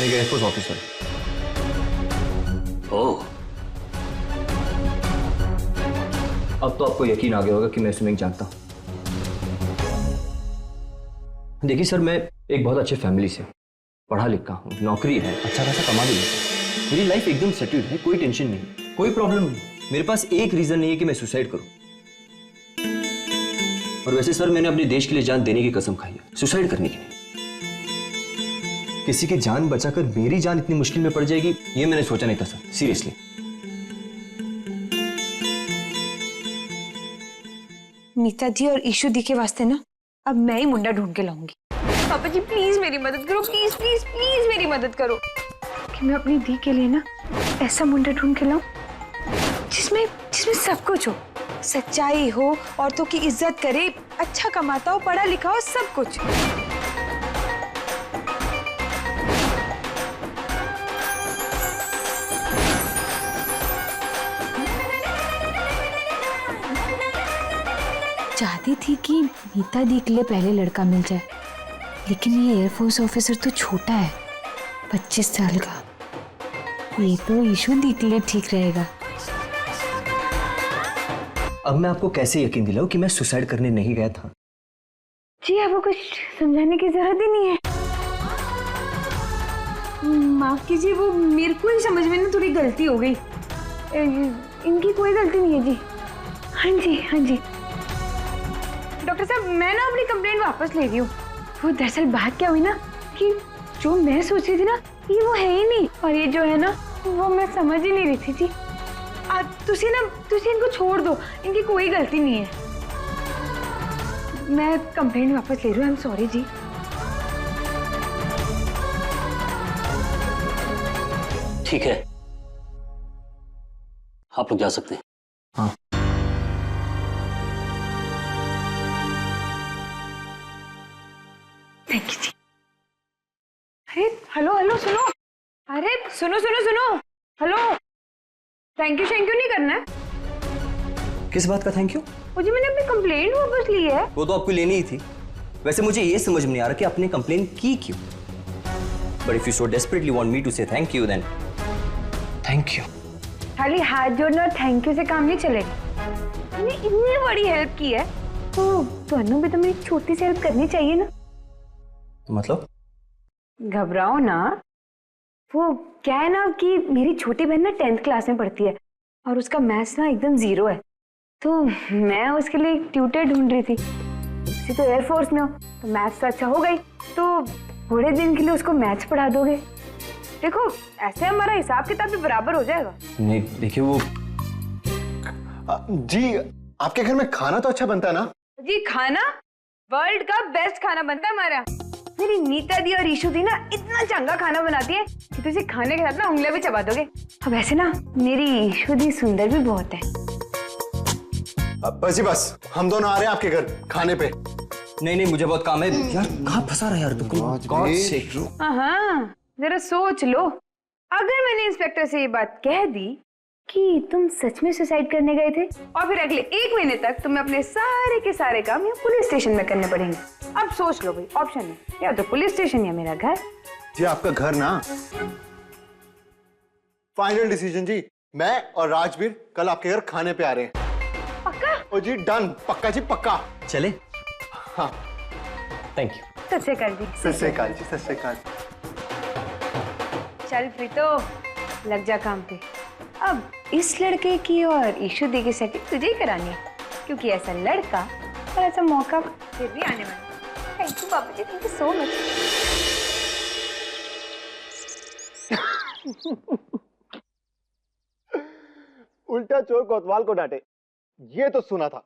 एक air force officer. ओह, अब तो आपको यकीन आ गया होगा कि मैं इसे नहीं जानता। देखिए सर, मैं एक बहुत अच्छे फैमिली से पढ़ा लिखा हूँ, नौकरी है, अच्छा खासा कमा भी लेता हूँ। मेरी लाइफ एकदम सेटल्ड है, कोई टेंशन नहीं, कोई प्रॉब्लम नहीं। मेरे पास एक रीजन नहीं है कि मैं सुसाइड करूं। और वैसे सर, मैंने अपने देश के लिए जान देने की कसम खाई है, सुसाइड करने की नहीं। किसी की जान बचाकर मेरी जान इतनी मुश्किल में पड़ जाएगी, ये मैंने सोचा नहीं था सर, सीरियसली। नीता दी और ईशु दी के वास्ते ना अब मैं ही मुंडा ढूंढ के लाऊंगी। पापा जी प्लीज मेरी मदद करो, प्लीज प्लीज प्लीज मेरी मदद करो कि मैं अपनी दी के लिए ना ऐसा मुंडा ढूंढ के लाऊं जिसमें जिसमें सब कुछ हो, सच्चाई हो, औरतों की इज्जत करे, अच्छा कमाता हो, पढ़ा लिखा हो, सब कुछ। चाहती थी कि नीता दी के लिए पहले लड़का मिल जाए, लेकिन ये एयरफोर्स ऑफिसर तो छोटा है, 25 साल का। ये तो ईशु दी के लिए ठीक रहेगा। अब मैं आपको कैसे यकीन दिलाऊं कि मैं सुसाइड करने नहीं गया था? जी आपको कुछ समझाने की जरूरत ही नहीं है। माफ कीजिए, वो मेरे को ही समझ में ना थोड़ी गलती हो गई। इनकी कोई गलती नहीं है जी। हाँ जी हाँ जी डॉक्टर साहब, मैं ना अपनी कंप्लेंट वापस ले रही हूँ। वो दरअसल बात क्या हुई ना कि जो मैं सोच रही थी ना ये वो है ही नहीं, और ये जो है ना वो मैं समझ ही नहीं रही थी जी। तुसी इनको छोड़ दो, इनकी कोई गलती नहीं है। मैं कंप्लेंट वापस ले रही हूँ। आई एम सॉरी जी। ठीक है, आप लोग जा सकते हैं। हाँ। थैंक यू जी। अरे हेलो हेलो सुनो, अरे सुनो सुनो सुनो, हेलो। थैंक यू नहीं करना है। किस बात का थैंक यू? मुझे मैंने अपनी कंप्लेंट वापस ली है। वो तो आपको लेनी ही थी। वैसे मुझे ये समझ में नहीं आ रहा कि आपने कंप्लेन की क्यों। But if you so desperately want me to say thank you, then thank you. खाली हाथ जोड़ना और थैंक यू से काम नहीं चलेगा। मैंने इतनी बड़ी हेल्प की है तो ਤੁਹਾਨੂੰ भी तो मेरी छोटी सी हेल्प करनी चाहिए ना। मतलब? घबराओ ना। वो क्या है ना कि मेरी छोटी बहन ना 10th क्लास में पढ़ती है और उसका मैथ्स ना एकदम 0 है, तो मैं उसके लिए एक ट्यूटर ढूंढ रही थी। उसी तो एयरफोर्स में हो तो मैथ्स तो अच्छा हो गई, तो थोड़े दिन के लिए उसको मैथ्स पढ़ा दोगे। देखो ऐसे हमारा हिसाब किताब भी बराबर हो जाएगा। नहीं देखिए, वो जी आपके घर में खाना तो अच्छा बनता है ना? जी खाना वर्ल्ड का बेस्ट खाना बनता है हमारा। मेरी नीता दी और ईशु दी ना इतना चंगा खाना बनाती है कि तुझे खाने के साथ ना उंगलियां भी चबा दोगे। अब ऐसे ना मेरी ईशु दी सुंदर भी बहुत है। बस जी बस, हम दोनों आ रहे हैं आपके घर खाने पे। नहीं, मुझे बहुत काम है यार। कहाँ फंसा रहा है यार तू? God sake. हाँ जरा सोच लो, अगर मैंने इंस्पेक्टर से ये बात कह दी कि तुम सच में सुसाइड करने गए थे और फिर अगले 1 महीने तक तुम्हें अपने सारे के सारे काम यहाँ पुलिस स्टेशन में करने पड़ेंगे। अब सोच लो भाई, ऑप्शन है या तो पुलिस स्टेशन या मेरा घर। जी आपका घर ना। फाइनल डिसीजन जी, मैं और राजवीर कल आपके घर खाने पे आ रहे हैं। पक्का? ओ जी डन, पक्का जी पक्का। चले? हाँ थैंक यू। सत श्री अकाल जी। सत श्री अकाल जी, सत श्री अकाल। चल प्रीतो लग जा काम पे। अब इस लड़के की और ईशु दी की सेटिंग तुझे ही करानी है, क्योंकि ऐसा लड़का और ऐसा मौका फिर भी आने वाला है। थैंक यू बाबू जी, थैंक यू सो मच। उल्टा चोर कोतवाल को डांटे, ये तो सुना था,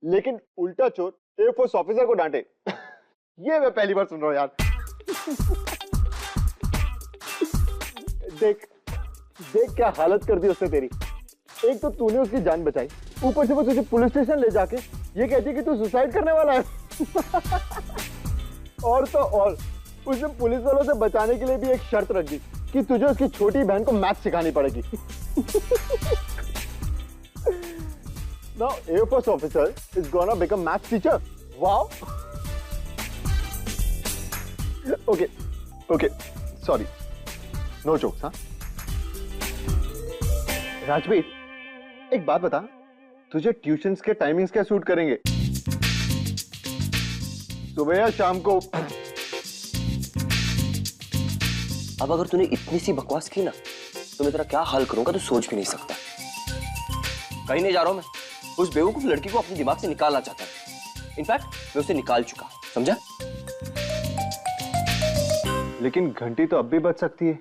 लेकिन उल्टा चोर एयरफोर्स ऑफिसर को डांटे, ये मैं पहली बार सुन रहा हूं यार। देख क्या हालत कर दी उसने तेरी। एक तो तूने उसकी जान बचाई, ऊपर से वो तुझे पुलिस स्टेशन ले जाके ये कहती है कि तू सुसाइड करने वाला है। और तो और उसने पुलिस वालों से बचाने के लिए भी एक शर्त रख दी कि तुझे उसकी छोटी बहन को मैथ सिखानी पड़ेगी। Now Air Force officer is gonna become math teacher. Wow. Okay, sorry. No jokes. हाँ राजवीर, एक बात बता, तुझे ट्यूशंस के टाइमिंग्स क्या सूट करेंगे? सुबह या शाम को? अब अगर तूने इतनी सी बकवास की ना तो मैं तेरा क्या हाल करूंगा तू सोच भी नहीं सकता। कहीं नहीं जा रहा हूं मैं, उस बेवकूफ लड़की को अपने दिमाग से निकालना चाहता हूं। इनफैक्ट मैं उसे निकाल चुका, समझा? लेकिन घंटी तो अब भी बज सकती है।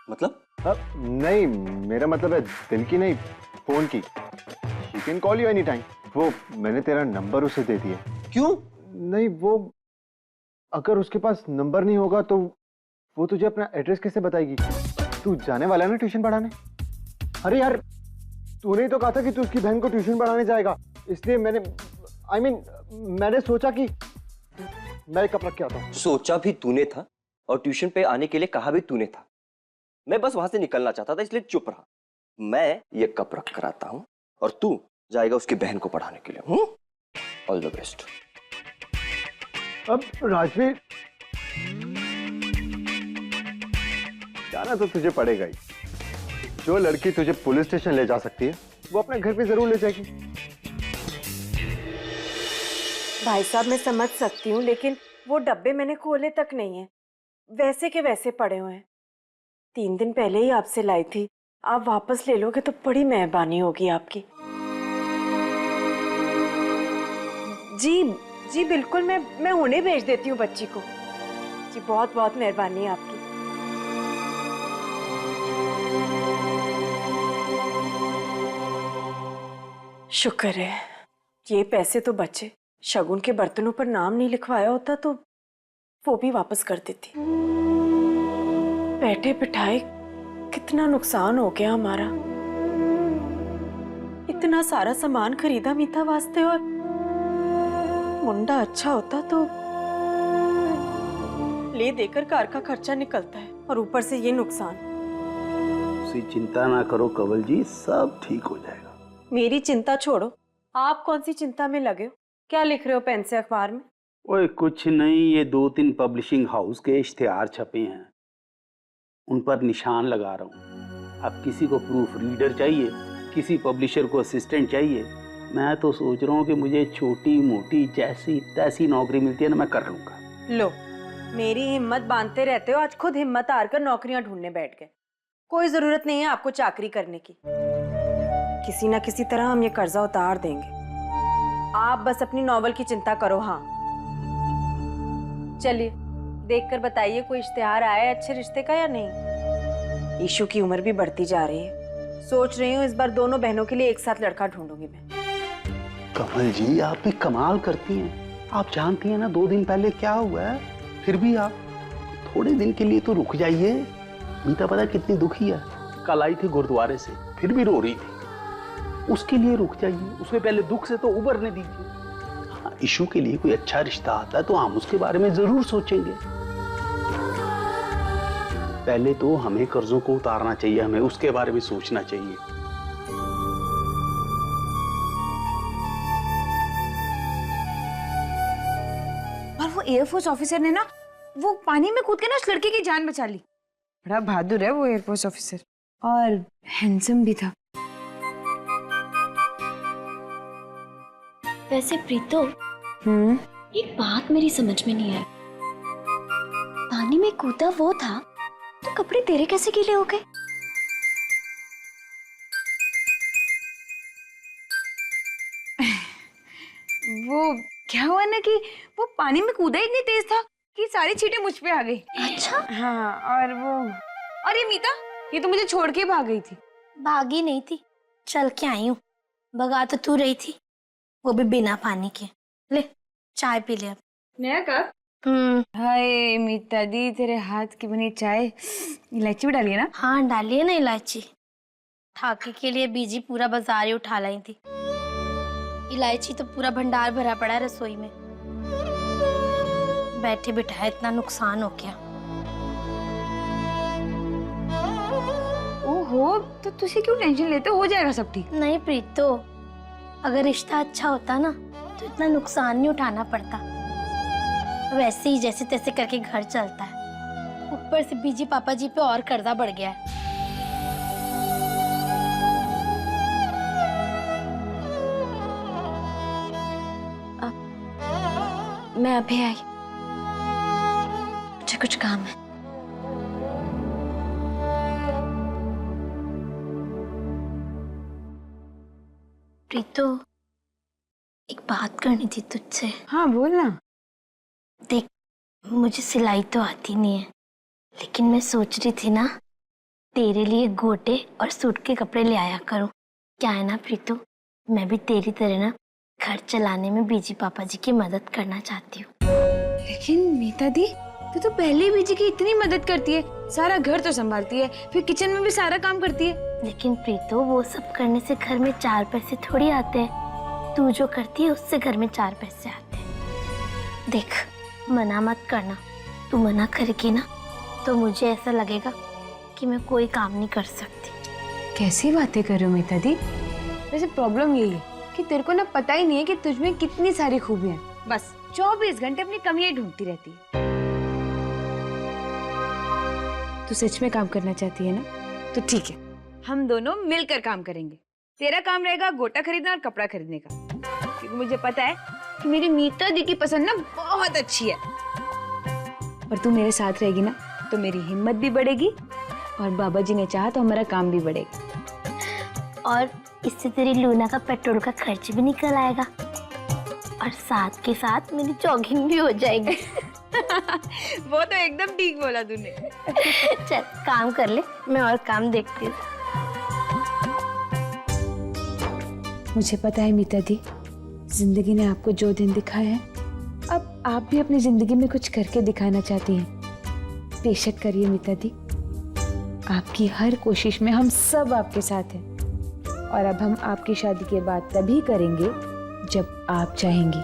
मतलब? नहीं, मेरा मतलब है दिल की नहीं, फोन की। She can call you anytime। वो मैंने तेरा नंबर उसे दे दिया। क्यों? नहीं, वो अगर उसके पास नंबर नहीं होगा तो वो तुझे अपना एड्रेस कैसे बताएगी? तू जाने वाला है ना ट्यूशन पढ़ाने? अरे यार, तूने ही तो कहा था कि तू उसकी बहन को ट्यूशन पढ़ाने जाएगा, इसलिए मैंने सोचा कि मैं एक कप रख के आता हूँ। सोचा भी तूने था और ट्यूशन पे आने के लिए कहा भी तूने था। मैं बस वहां से निकलना चाहता था इसलिए चुप रहा। मैं ये कप रख कर आता हूं और तू जाएगा उसकी बहन को पढ़ाने के लिए। All the best. अब राजवीर, जाना तो तुझे पड़ेगा ही। जो लड़की तुझे पुलिस स्टेशन ले जा सकती है वो अपने घर पे जरूर ले जाएगी। भाई साहब, मैं समझ सकती हूँ, लेकिन वो डब्बे मैंने खोले तक नहीं है, वैसे के वैसे पड़े हुए हैं। 3 दिन पहले ही आपसे लाई थी, आप वापस ले लोगे तो बड़ी मेहरबानी होगी आपकी। जी जी बिल्कुल, मैं उन्हें भेज देती हूँ बच्ची को। जी बहुत बहुत मेहरबानी है आपकी। शुक्र है ये पैसे तो बचे। शगुन के बर्तनों पर नाम नहीं लिखवाया होता तो वो भी वापस कर देती। बैठे बिठाए कितना नुकसान हो गया हमारा। इतना सारा सामान खरीदा मीता वास्ते, और मुंडा अच्छा होता तो ले देकर कार का खर्चा निकलता है, और ऊपर से ये नुकसान। उसी चिंता ना करो कंवल जी, सब ठीक हो जाएगा। मेरी चिंता छोड़ो, आप कौन सी चिंता में लगे हो? क्या लिख रहे हो पेन से अखबार में? ओए कुछ नहीं, ये 2-3 पब्लिशिंग हाउस के इश्तिहार छपे हैं, उन पर निशान लगा रहा हूँ। अब किसी को प्रूफ रीडर चाहिए, किसी पब्लिशर को असिस्टेंट चाहिए। मैं तो सोच रहा हूँ कि मुझे छोटी मोटी जैसी तैसी नौकरी मिलती है ना, मैं कर लूँगा। लो, मेरी हिम्मत बांधते रहते हो, आज खुद हिम्मत हार कर नौकरियां ढूंढने बैठ गए। कोई जरूरत नहीं है आपको चाकरी करने की, किसी ना किसी तरह हम ये कर्जा उतार देंगे। आप बस अपनी नॉवल की चिंता करो। हाँ चलिए, देखकर बताइए कोई इश्तिहार आया है अच्छे रिश्ते का या नहीं। ईशु की उम्र भी बढ़ती जा रही है, सोच रही हूँ इस बार दोनों बहनों के लिए एक साथ लड़का ढूंढूंगी मैं। कंवल जी, आप भी कमाल करती हैं। आप जानती हैं ना 2 दिन पहले क्या हुआ है, फिर भी आप थोड़े दिन के लिए तो रुक जाइए। मीता पता कितनी दुखी है, कल आई थी गुरुद्वारे से, फिर भी रो रही थी। उसके लिए रुक जाइए, उसमें पहले दुख से तो उबरने दीजिए। हाँ, ईशु के लिए कोई अच्छा रिश्ता आता है तो हम उसके बारे में जरूर सोचेंगे। पहले तो हमें कर्जों को उतारना चाहिए, हमें उसके बारे में सोचना चाहिए। और वो एयरफोर्स ऑफिसर ने ना वो पानी में कूद के ना उस लड़के की जान बचा ली। बड़ा बहादुर है वो एयरफोर्स ऑफिसर, और हैंडसम भी था। वैसे प्रीतो, एक बात मेरी समझ में नहीं आई। पानी में कूदा वो था तो कपड़े तेरे कैसे गीले हो गए? वो क्या हुआ ना कि वो पानी में कूदा इतनी तेज था कि सारी छींटें मुझ पे आ गई। अच्छा। हाँ, और ये मीता, ये तो मुझे छोड़ के भाग गई थी। भागी नहीं थी, चल के आई हूँ। भगा तो तू रही थी, वो भी बिना पानी के। ले चाय पी ले अब। नया कप? हाय मीता दी, तेरे हाथ की बनी चाय, इलायची भी डाली है ना? हाँ डालिए ना इलायची। ठाके के लिए बीजी पूरा बाजार ही उठा लाई थी। इलायची तो पूरा भंडार भरा पड़ा है रसोई में। बैठे बिठाए इतना नुकसान हो गया। ओहो, तो तुझे क्यों टेंशन लेते हो जाएगा सब ठीक। नहीं प्रीतो, अगर रिश्ता अच्छा होता ना तो इतना नुकसान नहीं उठाना पड़ता। वैसे ही जैसे तैसे करके घर चलता है। वो ऊपर से बीजी पापा जी पे और कर्जा बढ़ गया है। मैं अभी आई, मुझे कुछ काम है। प्रीतो, एक बात करनी थी तुझसे। हाँ बोल ना। देख, मुझे सिलाई तो आती नहीं है, लेकिन मैं सोच रही थी ना तेरे लिए गोटे और सूट के कपड़े ले आया करूं। क्या है ना प्रीतो, मैं भी तेरी तरह ना घर चलाने में बीजी पापा जी की मदद करना चाहती हूँ। लेकिन मीता दी, तू तो पहले ही बीजी की इतनी मदद करती है, सारा घर तो संभालती है, फिर किचन में भी सारा काम करती है। लेकिन प्रीतो, वो सब करने से घर में 4 पैसे थोड़ी आते हैं। तू जो करती है उससे घर में 4 पैसे आते हैं। देख, मना मत करना। तू मना करेगी ना तो मुझे ऐसा लगेगा कि मैं कोई काम नहीं कर सकती। कैसी बातें कर रही हो मीता दी? वैसे प्रॉब्लम यही है कि तेरे को ना पता ही नहीं है कि तुझ में कितनी सारी खूबियां हैं। बस 24 घंटे अपनी कमियां ढूंढती रहती है। तू सच में काम करना चाहती है ना? तो ठीक है, हम दोनों मिलकर काम करेंगे। तेरा काम रहेगा गोटा खरीदना और कपड़ा खरीदने का, क्योंकि मुझे पता है कि मेरी मीता दी की पसंद ना बहुत अच्छी है। और तू मेरे साथ रहेगी ना तो मेरी हिम्मत भी बढ़ेगी और बाबा जी ने चाहा तो हमारा काम भी बढ़ेगा। और इससे तेरी लूना का पेट्रोल का खर्च भी निकल आएगा और साथ के साथ मेरी जॉगिंग भी हो जाएगी। वो तो एकदम ठीक बोला तूने। चल काम कर ले, मैं और काम देखती हूँ। मुझे पता है मीता दी, जिंदगी ने आपको जो दिन दिखाया है, अब आप भी अपनी जिंदगी में कुछ करके दिखाना चाहती हैं। बेशक करिए मीता दी, आपकी हर कोशिश में हम सब आपके साथ हैं। और अब हम आपकी शादी के बाद तभी करेंगे जब आप चाहेंगी।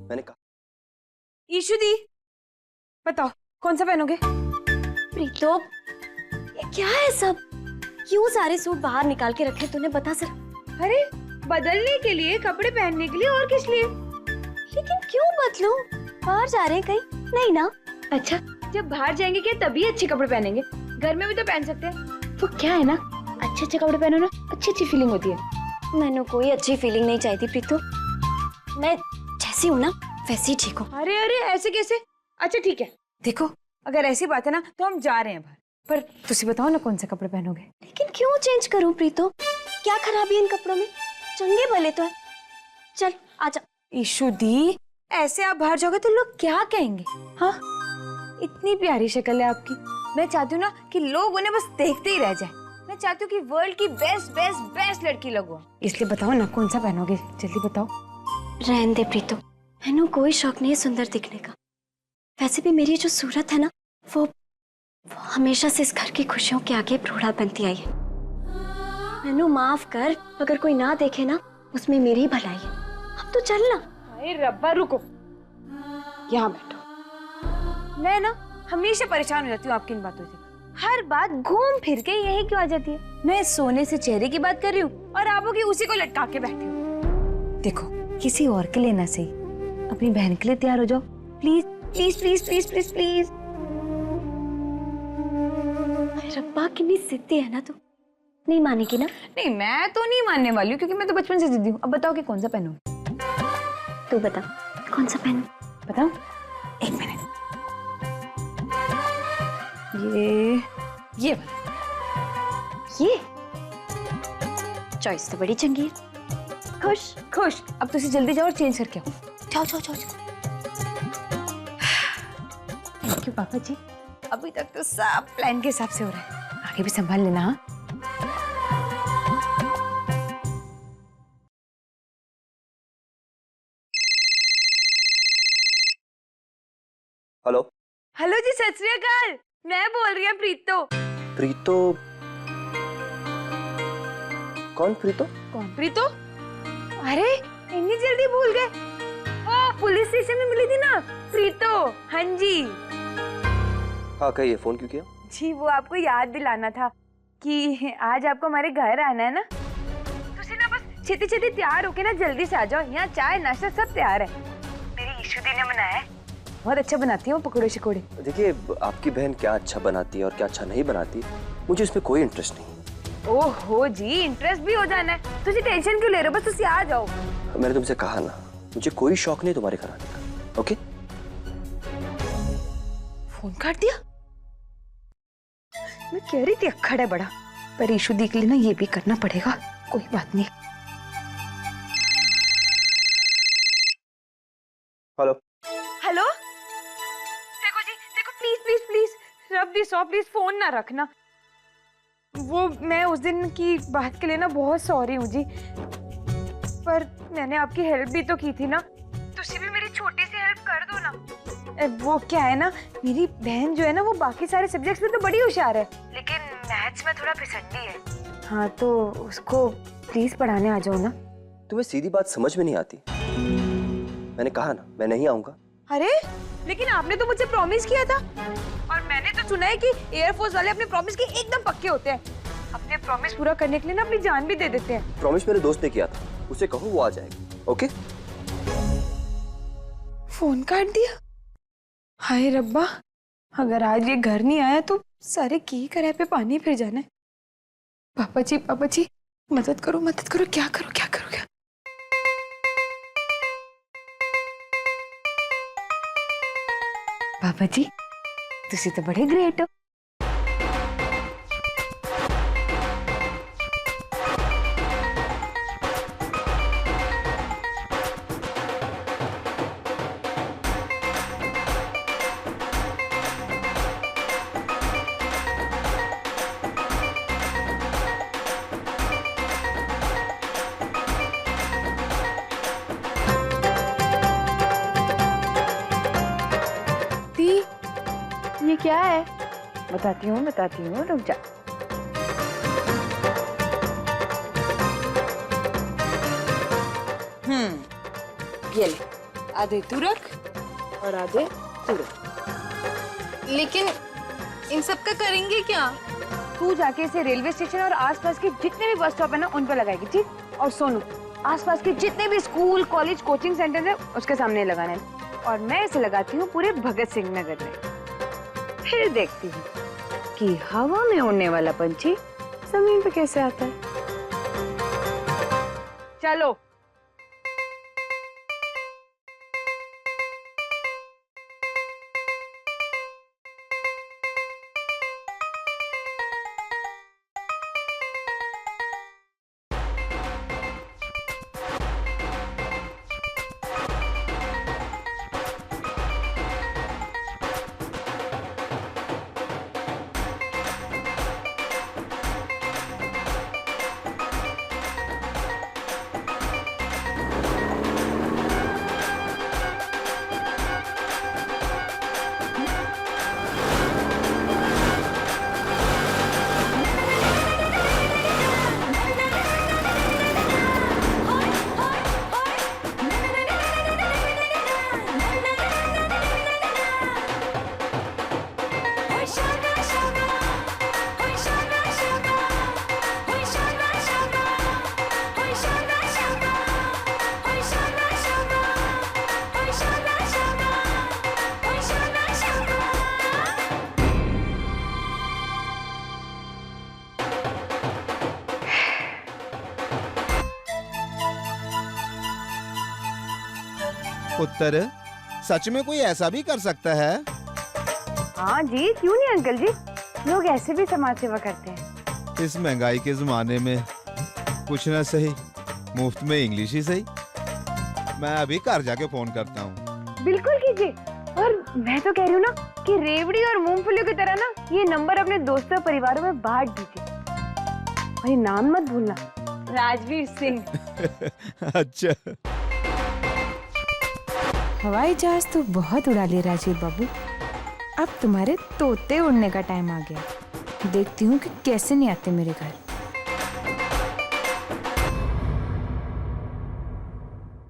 मैंने कहा। ईशु दी, बताओ कौन सा पहनोगे? प्रीतो, ये क्या है सब? क्यों सारे सूट बाहर निकाल के रखे तूने, बता सर। अरे बदलने के लिए, कपड़े पहनने के लिए, और किस लिए? लेकिन क्यों बदलूं? बाहर जा रहे हैं कहीं? नहीं ना। अच्छा, जब बाहर जाएंगे क्या तभी अच्छे कपड़े पहनेंगे? घर में भी तो पहन सकते हैं। तो क्या है ना, अच्छे अच्छे कपड़े पहनो ना, अच्छी अच्छी फीलिंग होती है। मैंने कोई अच्छी फीलिंग नहीं चाहिए प्रीतो, मैं जैसी हूँ ना वैसे ही ठीक हूँ। अरे अरे ऐसे कैसे? अच्छा ठीक है, देखो अगर ऐसी बात है ना तो हम जा रहे हैं बाहर, पर तुसी बताओ ना कौन से कपड़े पहनोगे? लेकिन क्यों चेंज करूँ प्रीतो? क्या खराबी है इन कपड़ों में? चंगे भले तो है। चल आजा। ईशु दी, ऐसे आप बाहर जाओगे तो लोग क्या कहेंगे? हाँ, इतनी प्यारी शक्ल है आपकी। मैं चाहती हूँ ना कि लोग उन्हें बस देखते ही रह जाए। मैं चाहती हूँ कि वर्ल्ड की बेस्ट बेस्ट बेस्ट लड़की लगो। इसलिए बताओ ना कौन सा पहनोगे, जल्दी बताओ। रहने दे प्रीतो, मैंने कोई शौक नहीं है सुंदर दिखने का। वैसे भी मेरी जो सूरत है ना वो हमेशा से इस घर की खुशियों के आगे प्रोढ़ा बनती आई है। मैनू माफ कर, अगर कोई ना देखे ना उसमें मेरी ही भलाई है। अब तो चल ना। अरे रब्बा रुको, यहाँ बैठो। मैं ना हमेशा परेशान हो जाती हूँ आपकी इन बातों से। हर बात घूम फिर के यही क्यों आ जाती है? मैं सोने से चेहरे की बात कर रही हूँ और आप की उसी को लटका के बैठी हूँ। देखो, किसी और के लिए ना सही, अपनी बहन के लिए तैयार हो जाओ please please please please please please. रब्बा कितनी जिद्दी है ना तू, नहीं मानेगी ना? नहीं, मैं तो नहीं मानने वाली हूँ क्योंकि मैं तो बचपन से जिद्दी हूँ। अब बताओ कि कौन सा पहनूं? तू बता कौन सा पहनूं? बताओ, एक मिनट। ये चॉइस तो बड़ी चंगी है। खुश खुश। अब तुसी जल्दी जाओ और चेंज करके आओ। जाओ जाओ जाओ। थैंक यू पापा जी, अभी तक तो सब प्लान के हिसाब से हो रहा है, आगे भी संभाल लेना। हाँ, हेलो। हेलो जी, सत श्री अकाल। मैं बोल रही हूँ प्रीतो। प्रीतो? कौन प्रीतो? कौन प्रीतो? अरे इतनी जल्दी भूल गए? ओ, पुलिस स्टेशन में मिली थी ना प्रीतो। हाँ जी। हाँ कहिए, फोन क्यों किया? जी वो आपको याद दिलाना था कि आज आपको हमारे घर आना है ना, तुसी ना बस छेती छेती तैयार होके ना जल्दी से आ जाओ। यहाँ चाय नाश्ता सब तैयार है। मेरी ईशु दी ने बनाया है बहुत अच्छा बनाती हूँ पकौड़े शकौड़े। देखिए, आपकी बहन क्या अच्छा बनाती है और क्या अच्छा नहीं बनाती, मुझे इसमें कोई इंटरेस्ट नहीं। ओहो जी, इंटरेस्ट भी हो जाना है, तुझे टेंशन क्यों ले रहे हो? बस तुझे आ जाओ। मैंने तुमसे कहा ना, मुझे कोई शौक नहीं तुम्हारे घर आने का। ओके? फोन काट दिया। मैं कह रही थी अक्खड़ है बड़ा, पर ईशु दी के लिए ना ये भी करना पड़ेगा। कोई बात नहीं। हेलो। हेलो, देखो जी, देखो प्लीज प्लीज प्लीज रब दी सौ, प्लीज फोन ना रखना। वो मैं उस दिन की बात के लिए ना बहुत सॉरी हूँ जी, पर मैंने आपकी हेल्प भी तो की थी ना, तुझे भी मेरी छोटी सी हेल्प कर दो ना। वो क्या है ना, मेरी बहन जो है ना वो बाकी सारे सब्जेक्ट्स में तो बड़ी होशियार है, लेकिन मैथ्स में थोड़ा फिसड्डी है। हाँ तो उसको प्लीज पढ़ाने आ जाओ ना। तुम्हें सीधी बात समझ में नहीं आती। मैंने कहा ना, मैं नहीं आऊंगा। अरे लेकिन आपने तो मुझे प्रॉमिस किया था, और मैंने तो सुना है कि एयरफोर्स वाले अपने प्रॉमिस के एकदम पक्के होते हैं। अपने प्रॉमिस पूरा करने के लिए ना अपनी जान भी दे देते हैं। प्रॉमिस मेरे दोस्त ने किया था, उसे कहो वो आ जाएगा। ओके? फोन काट दिया। हाय रब्बा, अगर आज ये घर नहीं आया तो सारे की करे पे पानी फिर जाना है। पापा जी मदद करो, क्या करो क्या। पापा जी तुसी तो बड़े ग्रेट हो। ये क्या है? बताती हूँ, रुक जा। ये ले, आधे तू रख और आधे तू रख। लेकिन इन सब का करेंगे क्या? तू जाके इसे रेलवे स्टेशन और आसपास के जितने भी बस स्टॉप है ना उन पर लगाएगी, ठीक? और सोनू, आसपास के जितने भी स्कूल, कॉलेज, कोचिंग सेंटर है उसके सामने लगाना है। और मैं इसे लगाती हूँ पूरे भगत सिंह नगर में। फिर देखती हूँ कि हवा में उड़ने वाला पंछी जमीन पे कैसे आता है। चलो। उत्तर, सच में कोई ऐसा भी कर सकता है? हाँ जी, क्यों नहीं अंकल जी, लोग ऐसे भी समाज सेवा करते हैं। इस महंगाई के जमाने में कुछ ना सही, मुफ्त में इंग्लिश ही सही। मैं अभी घर जाके फोन करता हूँ। बिल्कुल कीजिए। और मैं तो कह रही हूँ ना कि रेवड़ी और मूंगफलियों की तरह ना ये नंबर अपने दोस्तों और परिवारों में बांट दीजिए। और ये नाम मत भूलना, राजवीर सिंह। अच्छा। हवाई जहाज तो बहुत उड़ा लिए राजीव बाबू, अब तुम्हारे तोते उड़ने का टाइम आ गया। देखती हूँ कि कैसे नहीं आते मेरे घर।